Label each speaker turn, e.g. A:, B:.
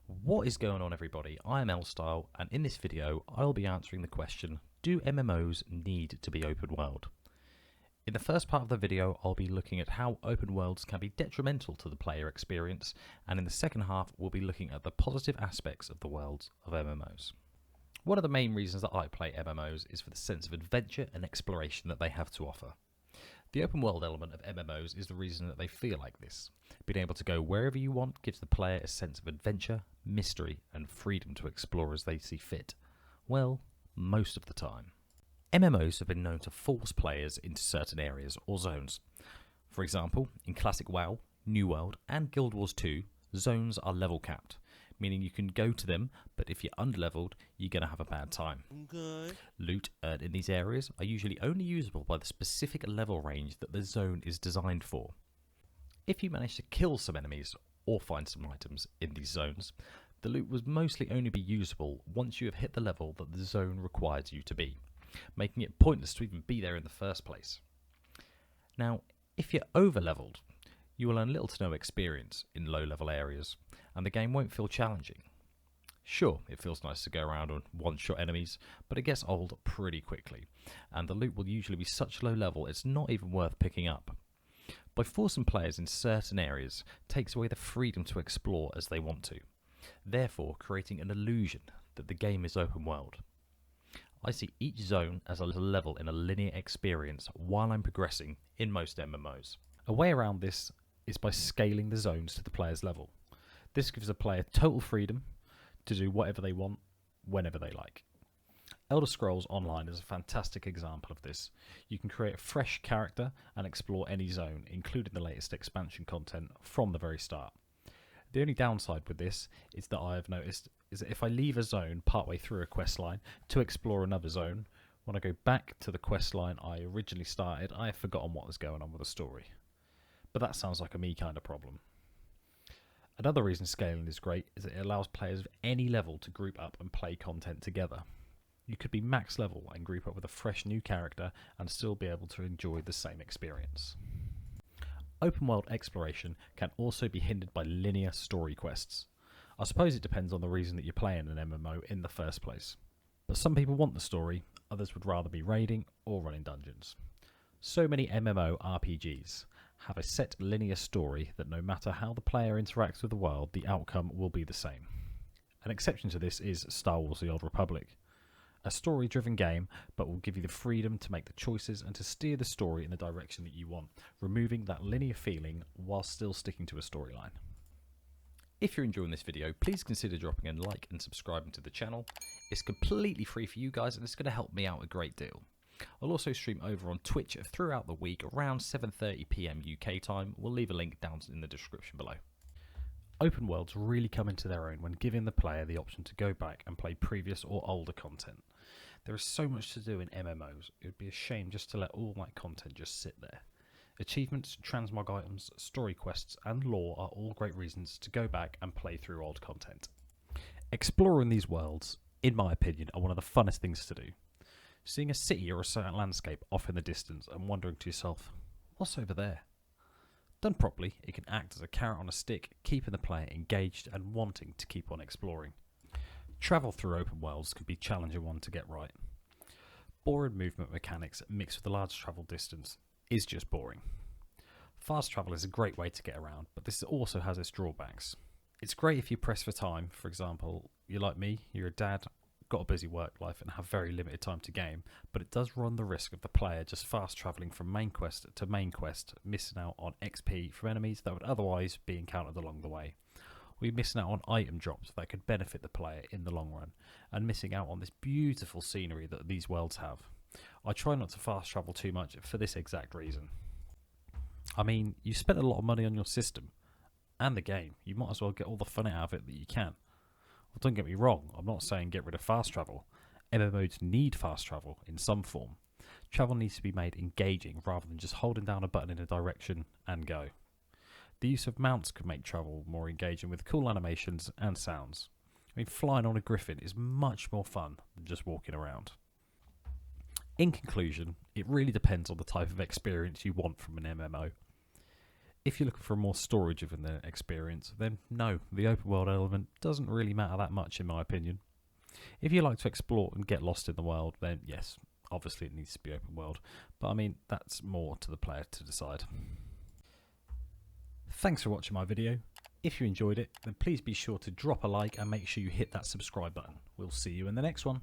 A: What is going on, everybody? I am L-Style, and in this video I'll be answering the question, do MMOs need to be open world? In the first part of the video I'll be looking at how open worlds can be detrimental to the player experience, and in the second half we'll be looking at the positive aspects of the worlds of MMOs. One of the main reasons that I play MMOs is for the sense of adventure and exploration that they have to offer. The open world element of MMOs is the reason that they feel like this. Being able to go wherever you want gives the player a sense of adventure, mystery and freedom to explore as they see fit. Well, most of the time. MMOs have been known to force players into certain areas or zones. For example, in Classic WoW, New World and Guild Wars 2, zones are level capped, meaning you can go to them, but if you're underleveled, you're going to have a bad time. Okay. Loot earned in these areas are usually only usable by the specific level range that the zone is designed for. If you manage to kill some enemies or find some items in these zones, the loot will mostly only be usable once you have hit the level that the zone requires you to be, making it pointless to even be there in the first place. Now, if you're over-leveled, you will earn little to no experience in low-level areas, and the game won't feel challenging. Sure, it feels nice to go around and one-shot enemies, but it gets old pretty quickly, and the loot will usually be such low level it's not even worth picking up. By forcing players in certain areas takes away the freedom to explore as they want to, therefore creating an illusion that the game is open world. I see each zone as a level in a linear experience while I'm progressing in most MMOs. A way around this is by scaling the zones to the player's level. This gives a player total freedom to do whatever they want, whenever they like. Elder Scrolls Online is a fantastic example of this. You can create a fresh character and explore any zone, including the latest expansion content, from the very start. The only downside with this is that I have noticed is that if I leave a zone partway through a quest line to explore another zone, when I go back to the quest line I originally started, I have forgotten what was going on with the story. But that sounds like a me kind of problem. Another reason scaling is great is that it allows players of any level to group up and play content together. You could be max level and group up with a fresh new character and still be able to enjoy the same experience. Open world exploration can also be hindered by linear story quests. I suppose it depends on the reason that you're playing an MMO in the first place. But some people want the story, others would rather be raiding or running dungeons. So many MMORPGs have a set linear story that no matter how the player interacts with the world, the outcome will be the same. An exception to this is Star Wars: The Old Republic. A story-driven game, but will give you the freedom to make the choices and to steer the story in the direction that you want, removing that linear feeling while still sticking to a storyline. If you're enjoying this video, please consider dropping a like and subscribing to the channel. It's completely free for you guys and it's going to help me out a great deal. I'll also stream over on Twitch throughout the week around 7:30 PM UK time. We'll leave a link down in the description below. Open worlds really come into their own when giving the player the option to go back and play previous or older content. There is so much to do in MMOs, it would be a shame just to let all that content just sit there. Achievements, transmog items, story quests and lore are all great reasons to go back and play through old content. Exploring these worlds, in my opinion, are one of the funnest things to do. Seeing a city or a certain landscape off in the distance and wondering to yourself, what's over there? Done properly, it can act as a carrot on a stick, keeping the player engaged and wanting to keep on exploring. Travel through open worlds can be a challenging one to get right. Boring movement mechanics mixed with a large travel distance is just boring. Fast travel is a great way to get around, but this also has its drawbacks. It's great if you press for time. For example, you're like me, you're a dad, got a busy work life and have very limited time to game, but it does run the risk of the player just fast travelling from main quest to main quest, missing out on XP from enemies that would otherwise be encountered along the way. We're missing out on item drops that could benefit the player in the long run, and missing out on this beautiful scenery that these worlds have. I try not to fast travel too much for this exact reason. I mean, you spent a lot of money on your system and the game, you might as well get all the fun out of it that you can. Well, don't get me wrong, I'm not saying get rid of fast travel. MMOs need fast travel in some form. Travel needs to be made engaging rather than just holding down a button in a direction and go. The use of mounts could make travel more engaging with cool animations and sounds. I mean, flying on a griffin is much more fun than just walking around. In conclusion, it really depends on the type of experience you want from an MMO. If you're looking for more storage of an experience, then no, the open world element doesn't really matter that much in my opinion. If you like to explore and get lost in the world, then yes, obviously it needs to be open world, but I mean, that's more to the player to decide. Thanks for watching my video. If you enjoyed it, then please be sure to drop a like and make sure you hit that subscribe button. We'll see you in the next one.